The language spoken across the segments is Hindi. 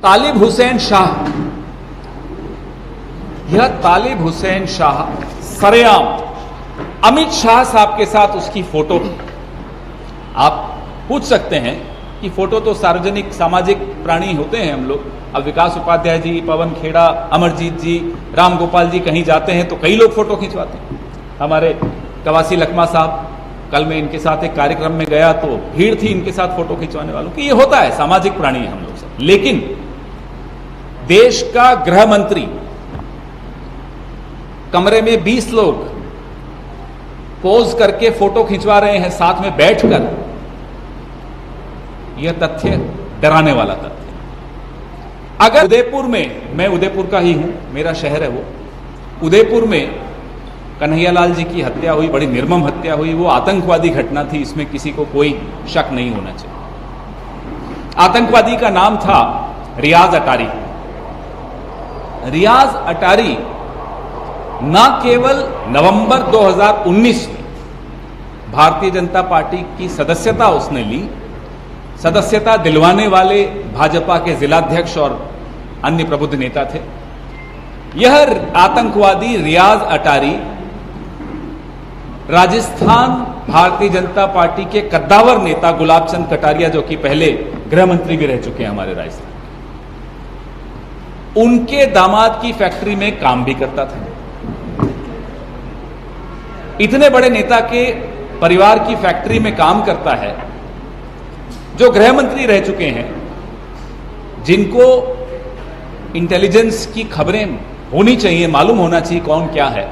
तालिब हुसैन शाह, यह तालिब हुसैन शाह सरेआम अमित शाह साहब के साथ उसकी फोटो। आप पूछ सकते हैं कि फोटो तो सार्वजनिक सामाजिक प्राणी होते हैं हम लोग। अब विकास उपाध्याय जी, पवन खेड़ा, अमरजीत जी, राम गोपाल जी कहीं जाते हैं तो कई लोग फोटो खिंचवाते हैं। हमारे कवासी लखमा साहब, कल मैं इनके साथ एक कार्यक्रम में गया तो भीड़ थी इनके साथ फोटो खिंचवाने वालों की। ये होता है, सामाजिक प्राणी है हम लोग सब। लेकिन देश का गृह मंत्री कमरे में 20 लोग पोज करके फोटो खिंचवा रहे हैं साथ में बैठकर, यह तथ्य डराने वाला तथ्य। अगर उदयपुर में, मैं उदयपुर का ही हूं, मेरा शहर है वो, उदयपुर में कन्हैयालाल जी की हत्या हुई, बड़ी निर्मम हत्या हुई, वो आतंकवादी घटना थी, इसमें किसी को कोई शक नहीं होना चाहिए। आतंकवादी का नाम था रियाज अटारी। रियाज अटारी न केवल नवंबर 2019 में भारतीय जनता पार्टी की सदस्यता उसने ली, सदस्यता दिलवाने वाले भाजपा के जिलाध्यक्ष और अन्य प्रबुद्ध नेता थे। यह आतंकवादी रियाज अटारी राजस्थान भारतीय जनता पार्टी के कद्दावर नेता गुलाब चंद कटारिया, जो कि पहले गृह मंत्री भी रह चुके हैं हमारे राजस्थान, उनके दामाद की फैक्ट्री में काम भी करता था। इतने बड़े नेता के परिवार की फैक्ट्री में काम करता है, जो गृह मंत्री रह चुके हैं, जिनको इंटेलिजेंस की खबरें होनी चाहिए, मालूम होना चाहिए कौन क्या है।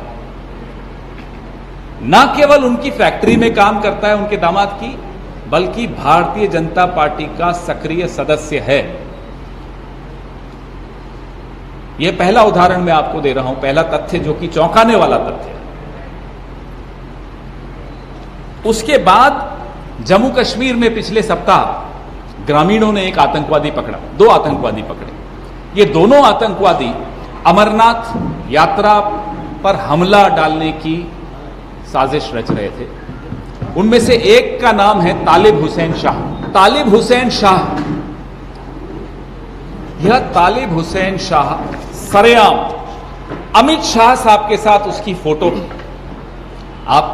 ना केवल उनकी फैक्ट्री में काम करता है उनके दामाद की, बल्कि भारतीय जनता पार्टी का सक्रिय सदस्य है। यह पहला उदाहरण मैं आपको दे रहा हूं, पहला तथ्य जो कि चौंकाने वाला तथ्य है। उसके बाद जम्मू कश्मीर में पिछले सप्ताह ग्रामीणों ने एक आतंकवादी पकड़ा, 2 आतंकवादी पकड़े। ये दोनों आतंकवादी अमरनाथ यात्रा पर हमला डालने की साजिश रच रहे थे। उनमें से एक का नाम है तालिब हुसैन शाह। तालिब हुसैन शाह, यह तालिब हुसैन शाह सरेआम अमित शाह साहब के साथ उसकी फोटो। आप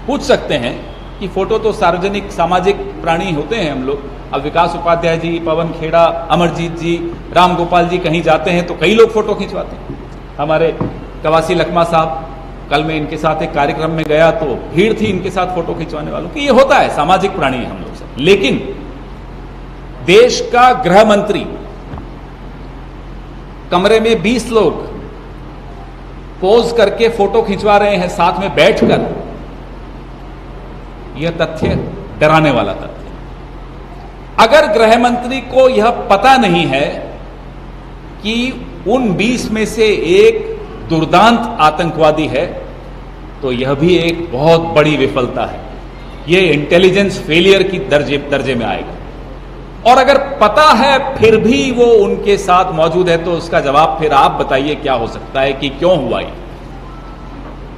पूछ सकते हैं कि फोटो तो सार्वजनिक सामाजिक प्राणी होते हैं हम लोग। अब विकास उपाध्याय जी, पवन खेड़ा, अमरजीत जी, राम गोपाल जी कहीं जाते हैं तो कई लोग फोटो खिंचवाते हैं। हमारे कवासी लखमा साहब, कल मैं इनके साथ एक कार्यक्रम में गया तो भीड़ थी इनके साथ फोटो खिंचवाने वालों की। ये होता है, सामाजिक प्राणी है हम लोग सब। लेकिन देश का गृह मंत्री कमरे में 20 लोग पोज करके फोटो खिंचवा रहे हैं साथ में बैठकर, यह तथ्य डराने वाला तथ्य। अगर गृह मंत्री को यह पता नहीं है कि उन 20 में से एक दुर्दांत आतंकवादी है, तो यह भी एक बहुत बड़ी विफलता है। यह इंटेलिजेंस फेलियर की दर्जे में आएगा। और अगर पता है फिर भी वो उनके साथ मौजूद है, तो उसका जवाब फिर आप बताइए क्या हो सकता है कि क्यों हुआ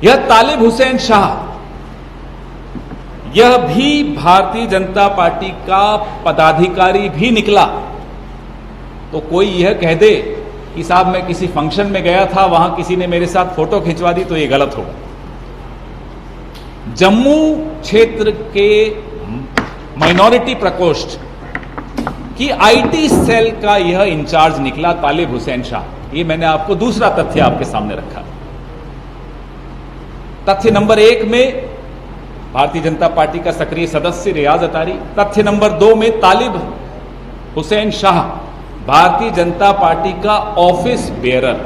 यह तालिब हुसैन शाह, यह भी भारतीय जनता पार्टी का पदाधिकारी भी निकला। तो कोई यह कह दे कि साहब मैं किसी फंक्शन में गया था, वहां किसी ने मेरे साथ फोटो खिंचवा दी, तो यह गलत होगा। जम्मू क्षेत्र के माइनॉरिटी प्रकोष्ठ की आईटी सेल का यह इंचार्ज निकला तालिब हुसैन शाह। यह मैंने आपको दूसरा तथ्य आपके सामने रखा। तथ्य नंबर 1 में भारतीय जनता पार्टी का सक्रिय सदस्य रियाज अटारी। तथ्य नंबर 2 में तालिब हुसैन शाह, भारतीय जनता पार्टी का ऑफिस बेयरर।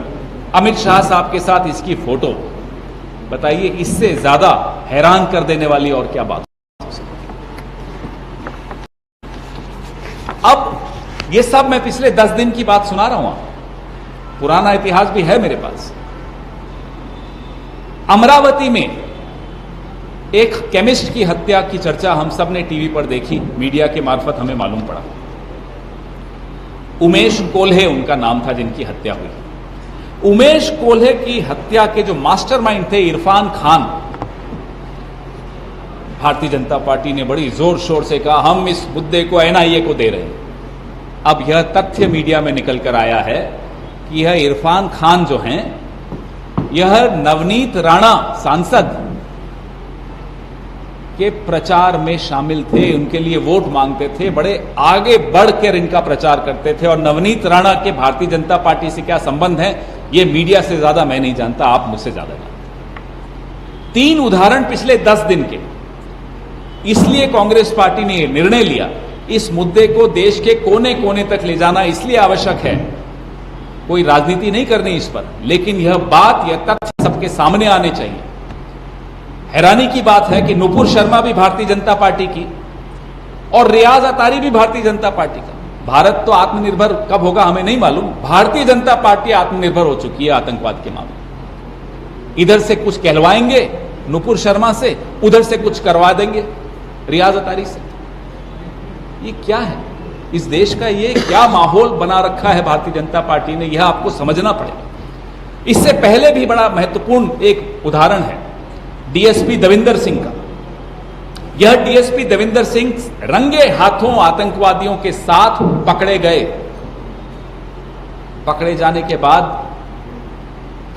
अमित शाह साहब के साथ इसकी फोटो। बताइए, इससे ज्यादा हैरान कर देने वाली और क्या बात हो सकती है। अब यह सब मैं पिछले 10 दिन की बात सुना रहा हूं, पुराना इतिहास भी है मेरे पास। अमरावती में एक केमिस्ट की हत्या की चर्चा हम सब ने टीवी पर देखी, मीडिया के मार्फत हमें मालूम पड़ा। उमेश कोल्हे उनका नाम था जिनकी हत्या हुई। उमेश कोल्हे की हत्या के जो मास्टरमाइंड थे इरफान खान, भारतीय जनता पार्टी ने बड़ी जोर शोर से कहा हम इस मुद्दे को एनआईए को दे रहे हैं। अब यह तथ्य मीडिया में निकल कर आया है कि यह इरफान खान जो हैं, यह नवनीत राणा सांसद के प्रचार में शामिल थे, उनके लिए वोट मांगते थे, बड़े आगे बढ़कर इनका प्रचार करते थे। और नवनीत राणा के भारतीय जनता पार्टी से क्या संबंध है, यह मीडिया से ज्यादा मैं नहीं जानता, आप मुझसे ज्यादा जानते। 3 उदाहरण पिछले 10 दिन के। इसलिए कांग्रेस पार्टी ने यह निर्णय लिया, इस मुद्दे को देश के कोने कोने तक ले जाना इसलिए आवश्यक है। कोई राजनीति नहीं करनी इस पर, लेकिन यह बात, यह तथ्य सबके सामने आने चाहिए। हैरानी की बात है कि नुपुर शर्मा भी भारतीय जनता पार्टी की और रियाज अतारी भी भारतीय जनता पार्टी का। भारत तो आत्मनिर्भर कब होगा हमें नहीं मालूम, भारतीय जनता पार्टी आत्मनिर्भर हो चुकी है आतंकवाद के मामले। इधर से कुछ कहलवाएंगे नुपुर शर्मा से, उधर से कुछ करवा देंगे रियाज अतारी से। ये क्या है, इस देश का ये क्या माहौल बना रखा है भारतीय जनता पार्टी ने, यह आपको समझना पड़ेगा। इससे पहले भी बड़ा महत्वपूर्ण एक उदाहरण है डीएसपी देविंदर सिंह का। यह डीएसपी देविंदर सिंह रंगे हाथों आतंकवादियों के साथ पकड़े गए। पकड़े जाने के बाद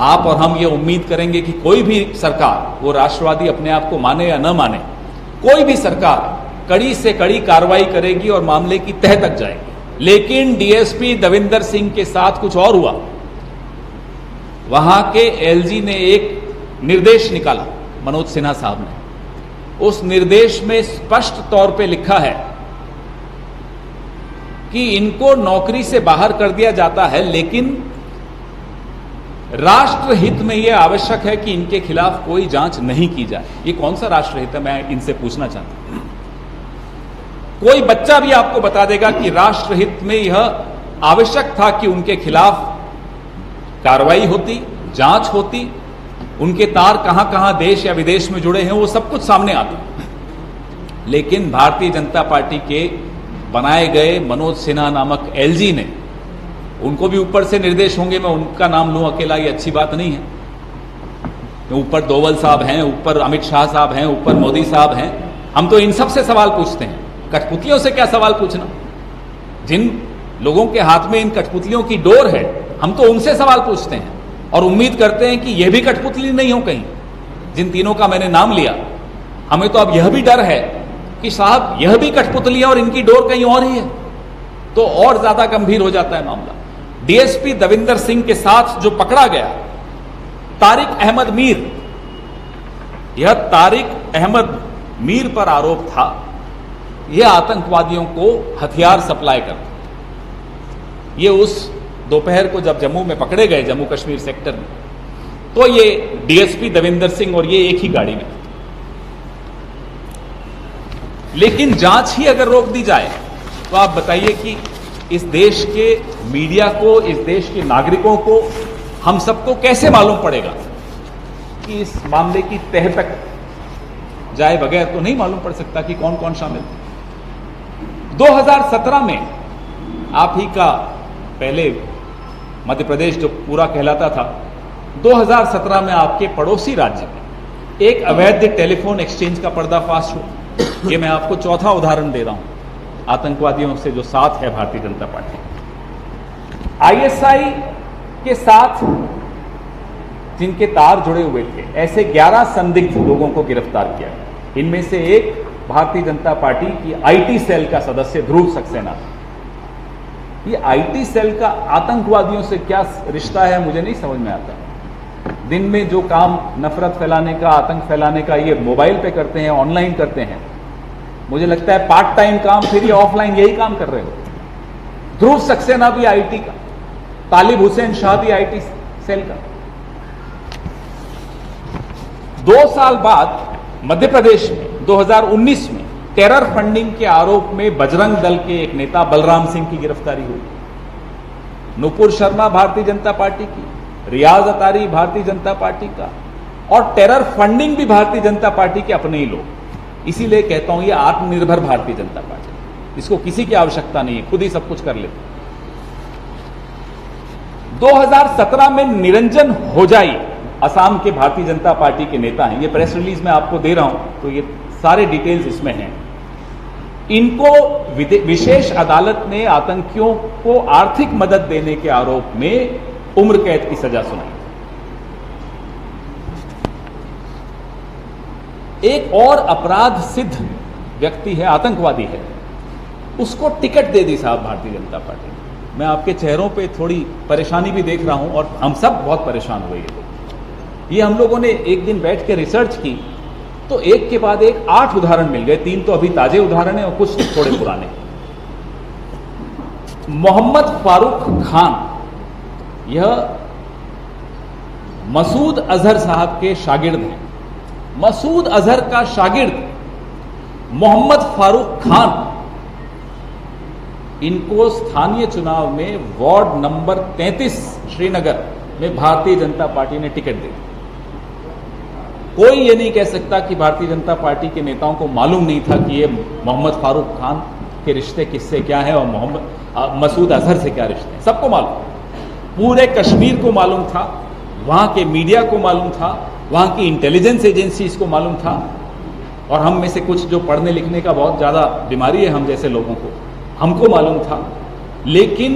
आप और हम ये उम्मीद करेंगे कि कोई भी सरकार, वो राष्ट्रवादी अपने आप को माने या न माने, कोई भी सरकार कड़ी से कड़ी कार्रवाई करेगी और मामले की तह तक जाएगी। लेकिन डीएसपी देविंदर सिंह के साथ कुछ और हुआ। वहां के एलजी ने एक निर्देश निकाला, मनोज सिन्हा साहब ने। उस निर्देश में स्पष्ट तौर पे लिखा है कि इनको नौकरी से बाहर कर दिया जाता है, लेकिन राष्ट्रहित में यह आवश्यक है कि इनके खिलाफ कोई जांच नहीं की जाए। ये कौन सा राष्ट्रहित है, मैं इनसे पूछना चाहता हूं। कोई बच्चा भी आपको बता देगा कि राष्ट्रहित में यह आवश्यक था कि उनके खिलाफ कार्रवाई होती, जांच होती, उनके तार कहां कहां देश या विदेश में जुड़े हैं वो सब कुछ सामने आता। लेकिन भारतीय जनता पार्टी के बनाए गए मनोज सिन्हा नामक एलजी ने, उनको भी ऊपर से निर्देश होंगे, मैं उनका नाम लूं अकेला ये अच्छी बात नहीं है। ऊपर डोवल साहब हैं, ऊपर अमित शाह साहब हैं, ऊपर मोदी साहब हैं। हम तो इन सब से सवाल पूछते हैं, कठपुतलियों से क्या सवाल पूछना। जिन लोगों के हाथ में इन कठपुतलियों की डोर है, हम तो उनसे सवाल पूछते हैं और उम्मीद करते हैं कि यह भी कठपुतली नहीं हो कहीं। जिन तीनों का मैंने नाम लिया, हमें तो अब यह भी डर है कि साहब यह भी कठपुतली है और इनकी डोर कहीं और ही है, तो और ज्यादा गंभीर हो जाता है मामला। डीएसपी देविंदर सिंह के साथ जो पकड़ा गया तारिक अहमद मीर, यह तारिक अहमद मीर पर आरोप था यह आतंकवादियों को हथियार सप्लाई करता। ये उस दोपहर को जब जम्मू में पकड़े गए, जम्मू कश्मीर सेक्टर में, तो ये डीएसपी देविंदर सिंह और ये एक ही गाड़ी में थे। लेकिन जांच ही अगर रोक दी जाए तो आप बताइए कि इस देश के मीडिया को, इस देश के नागरिकों को, हम सबको कैसे मालूम पड़ेगा कि इस मामले की तह तक जाए बगैर तो नहीं मालूम पड़ सकता कि कौन कौन शामिल थे। 2017 में आप ही का पहले मध्य प्रदेश जो पूरा कहलाता था, 2017 में आपके पड़ोसी राज्य में एक अवैध टेलीफोन एक्सचेंज का पर्दाफाश हुआ। ये मैं आपको चौथा उदाहरण दे रहा हूं आतंकवादियों से जो साथ है भारतीय जनता पार्टी। आईएसआई के साथ जिनके तार जुड़े हुए थे, ऐसे 11 संदिग्ध लोगों को गिरफ्तार किया गया। इनमें से एक भारतीय जनता पार्टी की आईटी सेल का सदस्य ध्रुव सक्सेना। ये आईटी सेल का आतंकवादियों से क्या रिश्ता है मुझे नहीं समझ में आता। दिन में जो काम नफरत फैलाने का, आतंक फैलाने का, ये मोबाइल पे करते हैं, ऑनलाइन करते हैं। मुझे लगता है पार्ट टाइम काम फिर ये ऑफलाइन यही काम कर रहे हो। ध्रुव सक्सेना भी आईटी का, तालिब हुसैन शाह भी आईटी सेल का। 2 साल बाद मध्य प्रदेश में 2019 में टेरर फंडिंग के आरोप में बजरंग दल के एक नेता बलराम सिंह की गिरफ्तारी हुई। नुपुर शर्मा भारतीय जनता पार्टी की, रियाज अतारी भारतीय जनता पार्टी का, और टेरर फंडिंग भी भारतीय जनता पार्टी के अपने ही लोग। इसीलिए कहता हूं ये आत्मनिर्भर भारतीय जनता पार्टी, इसको किसी की आवश्यकता नहीं है, खुद ही सब कुछ कर लेते। 2017 में निरंजन होजाई असम के भारतीय जनता पार्टी के नेता हैं। ये प्रेस रिलीज मैं आपको दे रहा हूं तो ये सारे डिटेल्स इसमें हैं। इनको विशेष अदालत ने आतंकियों को आर्थिक मदद देने के आरोप में उम्र कैद की सजा सुनाई। एक और अपराध सिद्ध व्यक्ति है, आतंकवादी है, उसको टिकट दे दी साहब भारतीय जनता पार्टी ने। मैं आपके चेहरों पे थोड़ी परेशानी भी देख रहा हूं और हम सब बहुत परेशान हुए ये हम लोगों ने एक दिन बैठ के रिसर्च की तो एक के बाद एक 8 उदाहरण मिल गए। 3 तो अभी ताजे उदाहरण हैं और कुछ थोड़े पुराने। मोहम्मद फारूक खान, यह मसूद अजहर साहब के शागिर्द हैं। मसूद अजहर का शागिर्द मोहम्मद फारूक खान, इनको स्थानीय चुनाव में वार्ड नंबर 33 श्रीनगर में भारतीय जनता पार्टी ने टिकट दी। कोई ये नहीं कह सकता कि भारतीय जनता पार्टी के नेताओं को मालूम नहीं था कि ये मोहम्मद फारूक खान के रिश्ते किससे क्या है और मसूद अजहर से क्या रिश्ते हैं। सबको मालूम, पूरे कश्मीर को मालूम था, वहां के मीडिया को मालूम था, वहां की इंटेलिजेंस एजेंसीज को मालूम था। और हम में से कुछ जो पढ़ने लिखने का बहुत ज्यादा बीमारी है हम जैसे लोगों को, हमको मालूम था। लेकिन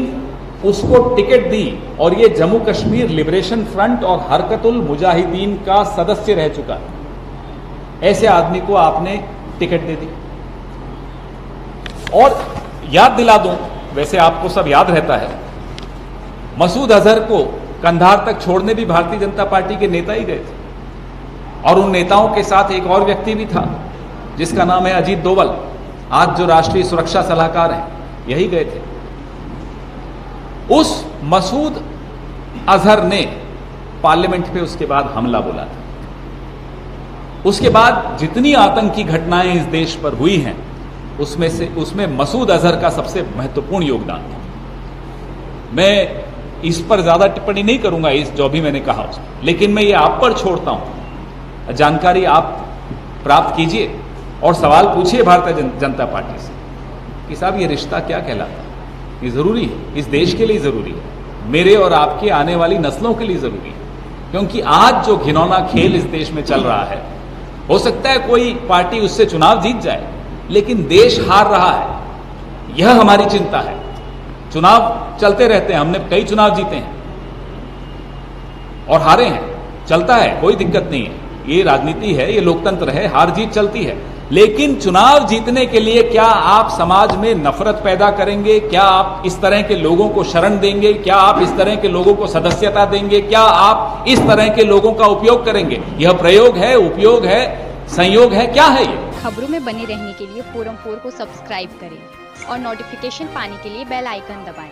उसको टिकट दी और ये जम्मू कश्मीर लिबरेशन फ्रंट और हरकतुल मुजाहिदीन का सदस्य रह चुका है। ऐसे आदमी को आपने टिकट दे दी। और याद दिला दूं, वैसे आपको सब याद रहता है, मसूद अजहर को कंधार तक छोड़ने भी भारतीय जनता पार्टी के नेता ही गए थे। और उन नेताओं के साथ एक और व्यक्ति भी था जिसका नाम है अजीत डोवल, आज जो राष्ट्रीय सुरक्षा सलाहकार हैं, यही गए थे। उस मसूद अजहर ने पार्लियामेंट पे उसके बाद हमला बोला था। उसके बाद जितनी आतंकी घटनाएं इस देश पर हुई हैं उसमें मसूद अजहर का सबसे महत्वपूर्ण योगदान था। मैं इस पर ज्यादा टिप्पणी नहीं करूंगा, इस जो भी मैंने कहा उसमें, लेकिन मैं ये आप पर छोड़ता हूं, जानकारी आप प्राप्त कीजिए और सवाल पूछिए भारतीय जनता पार्टी से कि साहब ये रिश्ता क्या कहलाता है। ये जरूरी है, इस देश के लिए जरूरी है, मेरे और आपके आने वाली नस्लों के लिए जरूरी है। क्योंकि आज जो घिनौना खेल इस देश में चल रहा है, हो सकता है कोई पार्टी उससे चुनाव जीत जाए, लेकिन देश हार रहा है, यह हमारी चिंता है। चुनाव चलते रहते हैं, हमने कई चुनाव जीते हैं और हारे हैं, चलता है, कोई दिक्कत नहीं है। ये राजनीति है, ये लोकतंत्र है, हार जीत चलती है। लेकिन चुनाव जीतने के लिए क्या आप समाज में नफरत पैदा करेंगे? क्या आप इस तरह के लोगों को शरण देंगे? क्या आप इस तरह के लोगों को सदस्यता देंगे? क्या आप इस तरह के लोगों का उपयोग करेंगे? यह प्रयोग है, उपयोग है, संयोग है, क्या है ये? खबरों में बने रहने के लिए फोरम 4 को सब्सक्राइब करें और नोटिफिकेशन पाने के लिए बेल आइकन दबाएं।